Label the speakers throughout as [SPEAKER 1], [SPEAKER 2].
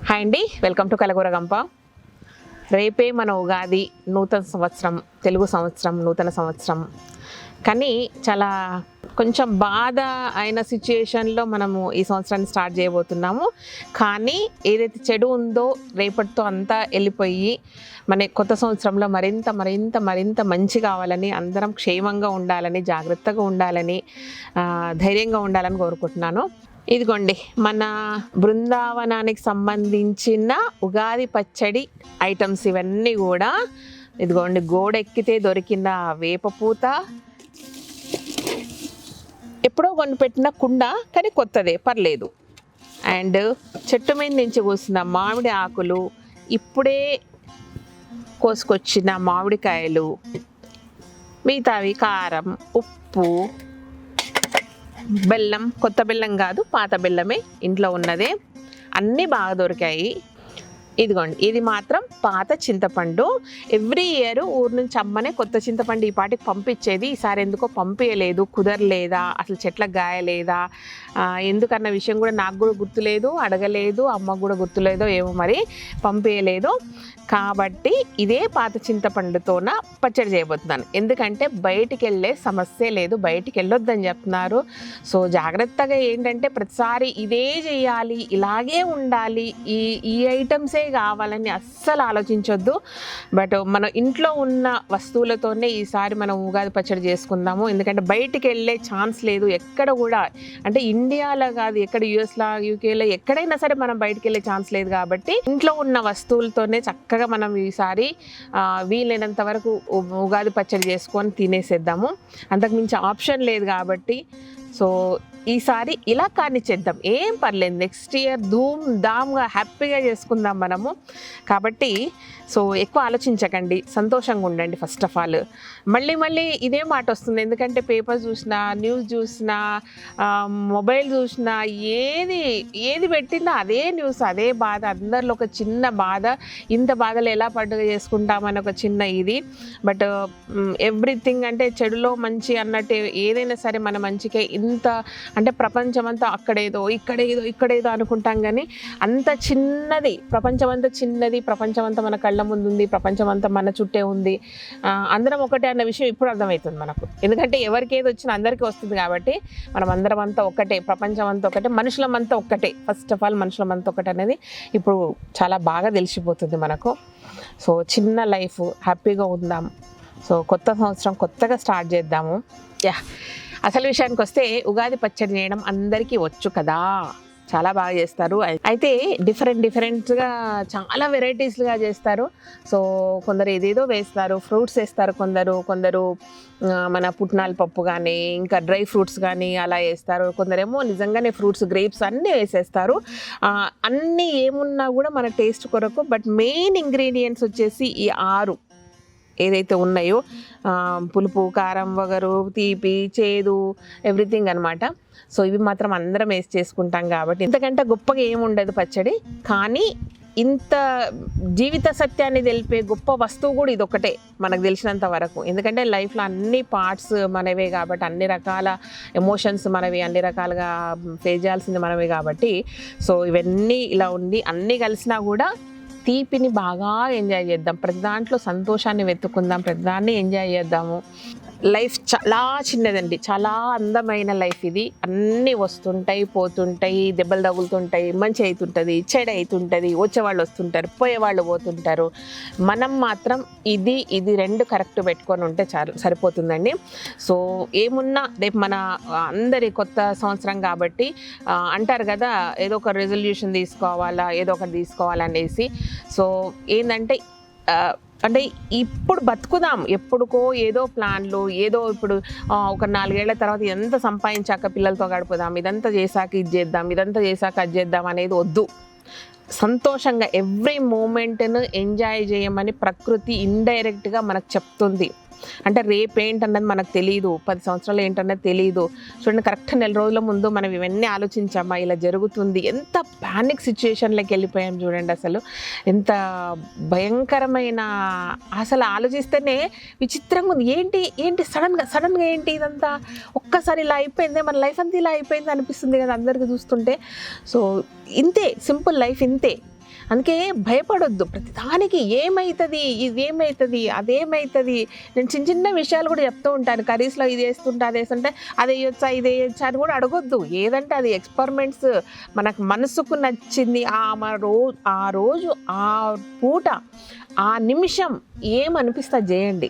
[SPEAKER 1] Hi అండి, welcome to కలగూర గంప. రేపే మన ఉగాది, నూతన సంవత్సరం, తెలుగు సంవత్సరం, నూతన సంవత్సరం. కానీ చాలా కొంచెం బాధ అయిన సిచ్యుయేషన్లో మనము ఈ సంవత్సరాన్ని స్టార్ట్ చేయబోతున్నాము. కానీ ఏదైతే చెడు ఉందో రేపటితో అంతా వెళ్ళిపోయి మన కొత్త సంవత్సరంలో మరింత మరింత మరింత మంచి కావాలని, అందరం క్షేమంగా ఉండాలని, జాగ్రత్తగా ఉండాలని, ధైర్యంగా ఉండాలని కోరుకుంటున్నాను. ఇదిగోండి మన బృందావనానికి సంబంధించిన ఉగాది పచ్చడి ఐటమ్స్ ఇవన్నీ కూడా. ఇదిగోండి గోడెక్కితే దొరికిన వేపపూత, ఎప్పుడో కొనిపెట్టిన కుండ కానీ కొత్తదే పర్లేదు, అండ్ చెట్టు మీద నుంచి కోసిన మామిడి ఆకులు, ఇప్పుడే కోసుకొచ్చిన మామిడికాయలు, మిగతావి కారం, ఉప్పు, బెల్లం. కొత్త బెల్లం కాదు, పాత బెల్లమే, ఇంట్లో ఉన్నదే. అన్నీ బాగా దొరికాయి. ఇదిగోండి ఇది మాత్రం పాత చింతపండు. ఎవ్రీ ఇయర్ ఊరు నుంచి అమ్మనే కొత్త చింతపండు ఈ పాటికి పంపించేది. ఈసారి ఎందుకో పంపించలేదు, కుదరలేదా, అసలు చెట్లకు గాయలేదా, ఎందుకన్న విషయం కూడా నాకు కూడా గుర్తులేదు, అడగలేదు, అమ్మకు కూడా గుర్తులేదో ఏమో మరి, పంపించలేదు. కాబట్టి ఇదే పాత చింతపండుతోన పచ్చడి చేయబోతున్నాను. ఎందుకంటే బయటికి వెళ్ళే సమస్య లేదు, బయటికి వెళ్ళొద్దని చెప్తున్నారు. సో జాగ్రత్తగా ఏంటంటే ప్రతిసారి ఇదే చేయాలి, ఇలాగే ఉండాలి, ఈ ఐటమ్సే కావాలని అస్సలు ఆలోచించొద్దు. బట్ మన ఇంట్లో ఉన్న వస్తువులతోనే ఈసారి మనం ఉగాది పచ్చడి చేసుకుందాము. ఎందుకంటే బయటికి వెళ్ళే ఛాన్స్ లేదు ఎక్కడ కూడా. అంటే ఇండియాలో కాదు, ఎక్కడ యూఎస్లో, యూకేలో ఎక్కడైనా సరే మనం బయటికి వెళ్ళే ఛాన్స్ లేదు. కాబట్టి ఇంట్లో ఉన్న వస్తువులతోనే చక్కగా మనం ఈసారి వీలైనంత వరకు ఉగాది పచ్చడి చేసుకొని తినేసేద్దాము. అంతకుమించి ఆప్షన్ లేదు కాబట్టి సో ఈసారి ఇలా కానిచ్చేద్దాం, ఏం పర్లేదు. నెక్స్ట్ ఇయర్ ధూమ్ ధామ్గా హ్యాపీగా చేసుకుందాం మనము. కాబట్టి సో ఎక్కువ ఆలోచించకండి, సంతోషంగా ఉండండి. ఫస్ట్ ఆఫ్ ఆల్ మళ్ళీ ఇదే మాట వస్తుంది. ఎందుకంటే పేపర్ చూసినా, న్యూస్ చూసినా, మొబైల్ చూసినా, ఏది పెట్టినా అదే న్యూస్, అదే బాధ. అందరిలో ఒక చిన్న బాధ. ఇంత బాధలు ఎలా పండుగ చేసుకుంటామని ఒక చిన్న ఇది. బట్ ఎవ్రీథింగ్ అంటే చెడులో మంచి అన్నట్టు ఏదైనా సరే మన మంచికే. ఇంత అంటే ప్రపంచమంతా అక్కడేదో ఇక్కడేదో అనుకుంటాం, కానీ అంత చిన్నది, ప్రపంచమంతా చిన్నది, ప్రపంచమంతా మన కళ్ళ ముందు ఉంది, ప్రపంచమంతా మన చుట్టే ఉంది. అందరం ఒకటే అన్న విషయం ఇప్పుడు అర్థమవుతుంది మనకు. ఎందుకంటే ఎవరికి ఏది వచ్చినా అందరికీ వస్తుంది కాబట్టి మనం అందరం అంతా ఒకటే, ప్రపంచం అంతా ఒకటే, మనుషులమంతా ఒక్కటే. ఫస్ట్ ఆఫ్ ఆల్ మనుషులమంతా ఒకటే అనేది ఇప్పుడు చాలా బాగా తెలిసిపోతుంది మనకు. సో చిన్న లైఫ్, హ్యాపీగా ఉందాం. సో కొత్త సంవత్సరం కొత్తగా స్టార్ట్ చేద్దాము. అసలు విషయానికి వస్తే ఉగాది పచ్చడి చేయడం అందరికీ వచ్చు కదా, చాలా బాగా చేస్తారు. అయితే డిఫరెంట్గా చాలా వెరైటీస్గా చేస్తారు. సో కొందరు ఏదేదో వేస్తారు, ఫ్రూట్స్ వేస్తారు, కొందరు మన పుట్నాల పప్పు కానీ ఇంకా డ్రై ఫ్రూట్స్ కానీ అలా వేస్తారు. కొందరేమో నిజంగానే ఫ్రూట్స్, గ్రేప్స్ అన్నీ వేసేస్తారు. అన్నీ ఏమున్నా కూడా మన టేస్ట్ కొరకు. బట్ మెయిన్ ఇంగ్రీడియంట్స్ వచ్చేసి ఈ 6 ఏదైతే ఉన్నాయో, పులుపు, కారం, వగరు, తీపి, చేదు, ఎవ్రీథింగ్ అనమాట. సో ఇవి మాత్రం అందరం వేసి చేసుకుంటాం కాబట్టి ఇంతకంటే గొప్పగా ఏముండదు పచ్చడి. కానీ ఇంత జీవిత సత్యాన్ని తెలిపే గొప్ప వస్తువు కూడా ఇదొకటే మనకు తెలిసినంత వరకు. ఎందుకంటే లైఫ్లో అన్ని పార్ట్స్ మనవే కాబట్టి, అన్ని రకాల ఎమోషన్స్ మనవి, అన్ని రకాలుగా ఫేస్ చేయాల్సింది మనమే కాబట్టి సో ఇవన్నీ ఇలా ఉండి అన్నీ కలిసినా కూడా తీపిని బాగా ఎంజాయ్ చేద్దాం. ప్రతి దాంట్లో సంతోషాన్ని వెతుక్కుందాం, ప్రతి దాన్ని ఎంజాయ్ చేద్దాము. లైఫ్ చాలా చిన్నదండి, చాలా అందమైన లైఫ్ ఇది. అన్నీ వస్తుంటాయి, పోతుంటాయి, దెబ్బలు తగులుతుంటాయి, మంచి అవుతుంటుంది, చెడు అవుతుంటుంది, వచ్చేవాళ్ళు వస్తుంటారు, పోయేవాళ్ళు పోతుంటారు. మనం మాత్రం ఇది 2 కరెక్ట్ పెట్టుకొని ఉంటే సరిపోతుందండి. సో ఏమున్నా రేపు మన అందరి కొత్త సంవత్సరం కాబట్టి అంటారు కదా, ఏదో ఒక రెజల్యూషన్ తీసుకోవాలా, ఏదో ఒకటి తీసుకోవాలనేసి. సో ఏంటంటే అంటే ఇప్పుడు బతుకుదాం, ఎప్పుడుకో ఏదో ప్లాన్లు, ఏదో ఇప్పుడు ఒక 4 ఏళ్ల తర్వాత ఎంత సంపాదించాక పిల్లలతో గడుపుదాం, ఇదంతా చేశాక ఇది చేద్దాం, ఇదంతా చేశాక అది చేద్దాం అనేది వద్దు. సంతోషంగా ఎవ్రీ మూమెంట్ను ఎంజాయ్ చేయమని ప్రకృతి ఇండైరెక్ట్గా మనకు చెప్తుంది. అంటే రేపేంటన్నది మనకు తెలియదు, 10 సంవత్సరాలు ఏంటన్నది తెలియదు. చూడండి, కరెక్ట్ 4 రోజుల ముందు మనం ఇవన్నీ ఆలోచించామా, ఇలా జరుగుతుంది, ఎంత ప్యానిక్ సిచ్యుయేషన్లోకి వెళ్ళిపోయాం చూడండి. అసలు ఎంత భయంకరమైన, అసలు ఆలోచిస్తేనే విచిత్రంగా ఉంది. ఏంటి సడన్గా ఏంటి ఇదంతా, ఒక్కసారి ఇలా అయిపోయింది, మన లైఫ్ అంతా ఇలా అయిపోయింది అనిపిస్తుంది కదా అందరికీ చూస్తుంటే. సో ఇంతే, సింపుల్ లైఫ్ ఇంతే. అందుకే భయపడొద్దు ప్రతిదానికి. ఏమవుతుంది, ఇదేమవుతుంది, అదేమవుతుంది. నేను చిన్న చిన్న విషయాలు కూడా చెప్తూ ఉంటాను. కర్రీస్లో ఇది వేస్తుంటే అది వేస్తుంటే అది వేయొచ్చా ఇది వేయొచ్చా అని కూడా అడగొద్దు. ఏదంటే అది ఎక్స్పెరిమెంట్స్, మనకు మనసుకు నచ్చింది. ఆ రోజు ఆ పూట ఆ నిమిషం ఏమనిపిస్తుంది చేయండి.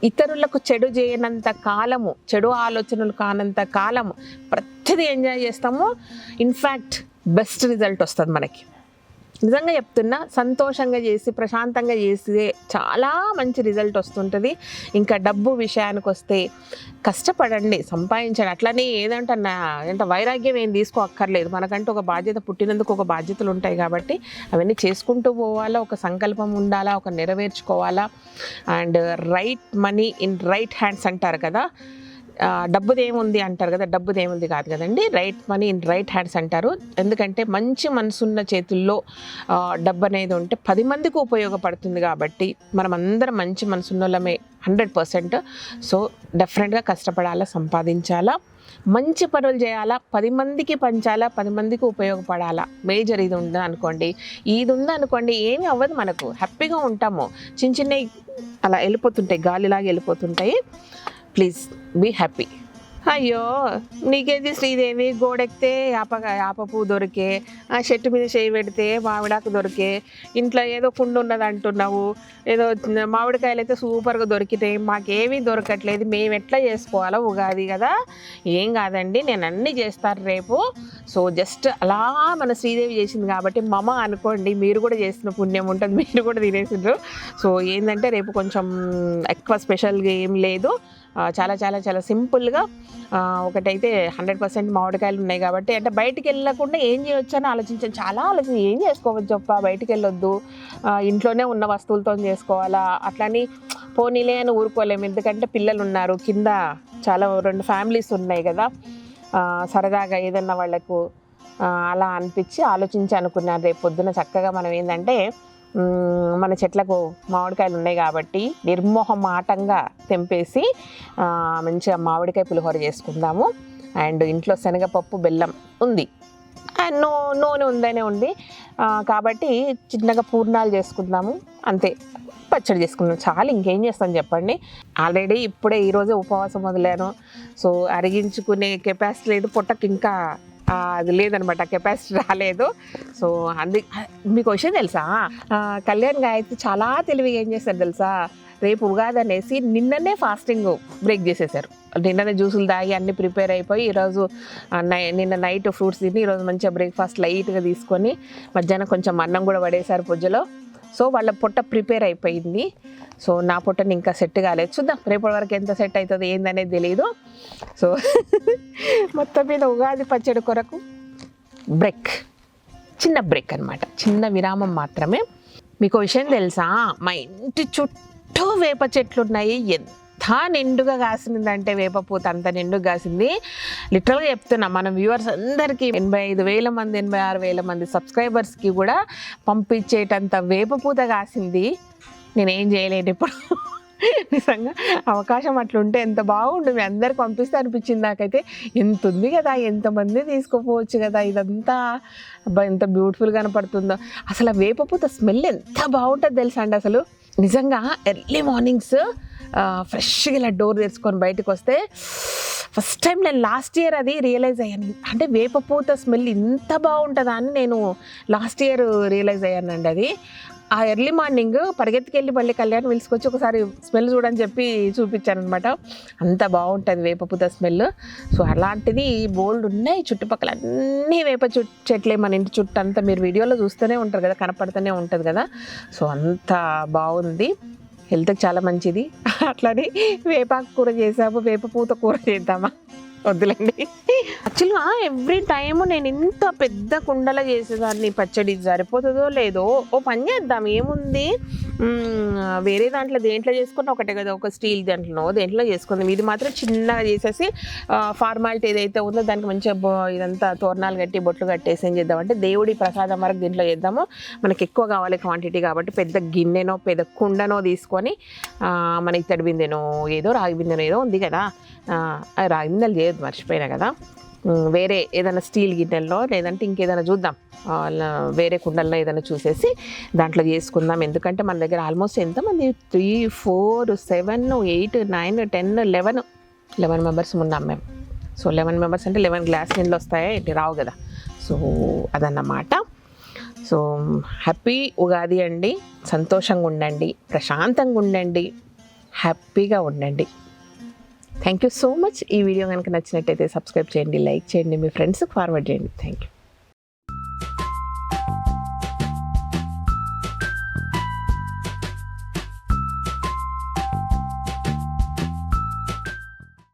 [SPEAKER 1] ఇతరులకు చెడు చేయనంత కాలము, చెడు ఆలోచనలు కానంత కాలము ప్రతిదీ ఎంజాయ్ చేస్తాము. ఇన్ఫ్యాక్ట్ బెస్ట్ రిజల్ట్ వస్తుంది మనకి. నిజంగా చెప్తున్నా, సంతోషంగా చేసి ప్రశాంతంగా చేస్తే చాలా మంచి రిజల్ట్ వస్తుంటుంది. ఇంకా డబ్బు విషయానికి వస్తే కష్టపడండి, సంపాదించండి. అట్లనే ఏదంటే వైరాగ్యం ఏం తీసుకోక్కర్లేదు. మనకంటూ ఒక బాధ్యత, పుట్టినందుకు ఒక బాధ్యతలు ఉంటాయి కాబట్టి అవన్నీ చేసుకుంటూ పోవాలా. ఒక సంకల్పం ఉండాలా, ఒక నెరవేర్చుకోవాలా. And right money in right hands అంటారు కదా. డబ్బుదేముంది అంటారు కదా, డబ్బుదేముంది కాదు కదండి, right money in right hands అంటారు. ఎందుకంటే మంచి మనసున్న చేతుల్లో డబ్బు అనేది ఉంటే 10 మందికి ఉపయోగపడుతుంది. కాబట్టి మనం అందరం మంచి మనసున్నోళ్ళమే 100%. సో డెఫినెట్గా కష్టపడాలా, సంపాదించాలా, మంచి పనులు చేయాలా, 10 మందికి పంచాలా, 10 మందికి ఉపయోగపడాలా. మేజర్ ఇది ఉందనుకోండి, ఇది ఉందనుకోండి, ఏమీ అవ్వదు, మనకు హ్యాపీగా ఉంటాము. చిన్న చిన్నవి అలా వెళ్ళిపోతుంటాయి, గాలిలాగా వెళ్ళిపోతుంటాయి. Please be happy. అయ్యో నీకేది శ్రీదేవి, గోడెక్కితే యాప పువ్వు దొరికే, ఆ చెట్టు మీద చేయి పెడితే మామిడాకు దొరికే, ఇంట్లో ఏదో కుండు ఉన్నది అంటున్నావు, ఏదో మామిడికాయలు అయితే సూపర్గా దొరికినాయి, మాకేమీ దొరకట్లేదు, మేము ఎట్లా చేసుకోవాలో ఉగాది కదా. ఏం కాదండి, నేను అన్నీ చేస్తాను రేపు. సో జస్ట్ అలా మన శ్రీదేవి చేసింది కాబట్టి మమ అనుకోండి, మీరు కూడా చేసిన పుణ్యం ఉంటుంది, మీరు కూడా తినేసిండ్రు. సో ఏంటంటే రేపు కొంచెం ఎక్కువ స్పెషల్గా ఏం లేదు, చాలా చాలా చాలా సింపుల్గా. ఒకటైతే 100% మామిడికాయలు ఉన్నాయి కాబట్టి, అంటే బయటికి వెళ్ళకుండా ఏం చేయొచ్చు అని ఆలోచించాను. చాలా ఏం చేసుకోవచ్చు చెప్ప, బయటికి వెళ్ళొద్దు, ఇంట్లోనే ఉన్న వస్తువులతో చేసుకోవాలా. అట్లని పోనీలే అని ఊరుకోలేము, ఎందుకంటే పిల్లలు ఉన్నారు కింద, చాలా 2 ఫ్యామిలీస్ ఉన్నాయి కదా. సరదాగా ఏదన్నా వాళ్ళకు అలా అనిపించి ఆలోచించి అనుకున్నాను, రేపు పొద్దున చక్కగా మనం ఏంటంటే మన చెట్లకు మామిడికాయలు ఉన్నాయి కాబట్టి నిర్మోహమాటంగా తెంపేసి మంచిగా మామిడికాయ పులిహోర చేసుకుందాము. అండ్ ఇంట్లో శనగపప్పు, బెల్లం ఉంది, అండ్ నూనె ఉందనే ఉంది కాబట్టి చిన్నగా పూర్ణాలు చేసుకుందాము, అంతే. పచ్చడి చేసుకున్నాం చాలు, ఇంకేం చేస్తాను చెప్పండి. ఆల్రెడీ ఇప్పుడే ఈరోజే ఉపవాసం వదిలాను. సో అరిగించుకునే కెపాసిటీ లేదు, పొట్టకి ఇంకా అది లేదనమాట, కెపాసిటీ రాలేదు. సో మీకు విషయం తెలుసా, కళ్యాణ్ గాయత్రి చాలా తెలివిగా ఏం చేశారు తెలుసా, రేపు ఉగాది అనేసి నిన్ననే ఫాస్టింగ్ బ్రేక్ చేసేసారు. నిన్ననే జ్యూసులు తాగి అన్నీ ప్రిపేర్ అయిపోయి ఈరోజు నిన్న నైట్ ఫ్రూట్స్ తిని ఈరోజు మంచిగా బ్రేక్ఫాస్ట్ లైట్గా తీసుకొని మధ్యాహ్నం కొంచెం అన్నం కూడా పడేశారు పొద్దులో. సో వాళ్ళ పొట్ట ప్రిపేర్ అయిపోయింది. సో నా పొట్టని ఇంకా సెట్ కాలేదు, చూద్దాం రేపటి వరకు ఎంత సెట్ అవుతుంది ఏందనేది తెలియదు. సో మొత్తం మీద ఉగాది పచ్చడి కొరకు చిన్న బ్రేక్ అనమాట, చిన్న విరామం మాత్రమే. మీకు విషయం తెలుసా, మా ఇంటి చుట్టూ వేప చెట్లు ఉన్నాయి. ఎంత నిండుగా కాసిందంటే వేప పూత అంత నిండుగా కాసింది. లిటరల్గా చెప్తున్నా, మన వ్యూవర్స్ అందరికీ 85,000 మంది 86,000 మంది సబ్స్క్రైబర్స్కి కూడా పంపించేటంత వేప పూత కాసింది. నేనేం చేయలేను ఇప్పుడు, నిజంగా అవకాశం అట్లుంటే ఎంత బాగుండు, మీ అందరికి పంపిస్తే అనిపించింది నాకైతే. ఎంత ఉంది కదా, ఎంతమంది తీసుకోపోవచ్చు కదా, ఇదంతా ఎంత బ్యూటిఫుల్గా కనపడుతుందో. అసలు ఆ వేపపూత స్మెల్ ఎంత బాగుంటుంది తెలుసా అండి. అసలు నిజంగా ఎర్లీ మార్నింగ్స్ ఫ్రెష్గా ఇలా డోర్ తెరుచుకొని బయటకు వస్తే ఫస్ట్ టైం నేను లాస్ట్ ఇయర్ అది రియలైజ్ అయ్యాను. అంటే వేపపూత స్మెల్ ఇంత బాగుంటుందా అని నేను లాస్ట్ ఇయర్ రియలైజ్ అయ్యానండి. అది ఆ ఎర్లీ మార్నింగ్ పరిగెత్తుకెళ్ళి మళ్ళీ కళ్యాణ్ పిలుచుకొచ్చి ఒకసారి స్మెల్ చూడని చెప్పి చూపించాను అనమాట. అంత బాగుంటుంది వేపపూత స్మెల్. సో అలాంటిది బోల్డ్ ఉన్నాయి చుట్టుపక్కల, అన్నీ వేప చెట్లే మన ఇంటి చుట్టూ అంతా. మీరు వీడియోలో చూస్తూనే ఉంటారు కదా, కనపడుతూనే ఉంటుంది కదా. సో అంత బాగుంది, హెల్త్కి చాలా మంచిది. అట్లని వేపాకు కూర చేసాము, వేపపూత కూర చేద్దామా, వద్దులేండి. యాక్చువల్గా ఎవ్రీ టైము నేను ఇంత పెద్ద కుండలో చేసేదాన్ని పచ్చడి, సరిపోతుందో లేదో. ఓ పని చేద్దాం, ఏముంది వేరే దాంట్లో దేంట్లో చేసుకుని ఒకటే కదా, ఒక స్టీల్ దాంట్లో దేంట్లో చేసుకుందాం. ఇది మాత్రం చిన్నగా చేసేసి ఫార్మాలిటీ ఏదైతే ఉందో దానికి మంచిగా ఇదంతా తోరణాలు కట్టి బొట్లు కట్టేసి ఏం చేద్దామంటే దేవుడి ప్రసాదం వరకు దీంట్లో చేద్దాము. మనకి ఎక్కువ కావాలి క్వాంటిటీ కాబట్టి పెద్ద గిన్నెనో పెద్ద కుండనో తీసుకొని, మన ఇత్తడి బిందెనో ఏదో రాగి బిందెనో ఏదో ఉంది కదా, రాగి బిందెలు చేయొద్దు మర్చిపోయినా కదా, వేరే ఏదైనా స్టీల్ గిన్నెల్లో లేదంటే ఇంకేదైనా చూద్దాం, వేరే కుండల్లో ఏదైనా చూసేసి దాంట్లో చేసుకుందాం. ఎందుకంటే మన దగ్గర ఆల్మోస్ట్ ఎంతమంది 3, 4, 7, 8, 9, 10, 11 మెంబర్స్ ఉన్నాం మేము. సో 11 మెంబర్స్ అంటే 11 గ్లాస్ నీళ్ళు వస్తాయా ఏంటి? రావు కదా. సో అదన్నమాట. సో హ్యాపీ ఉగాది అండి. సంతోషంగా ఉండండి, ప్రశాంతంగా ఉండండి, హ్యాపీగా ఉండండి. Thank you so much. ఈ వీడియో కనుక నచ్చినట్టయితే సబ్స్క్రైబ్ చేయండి, లైక్ చేయండి, మీ ఫ్రెండ్స్కి ఫార్వర్డ్ చేయండి. Thank you.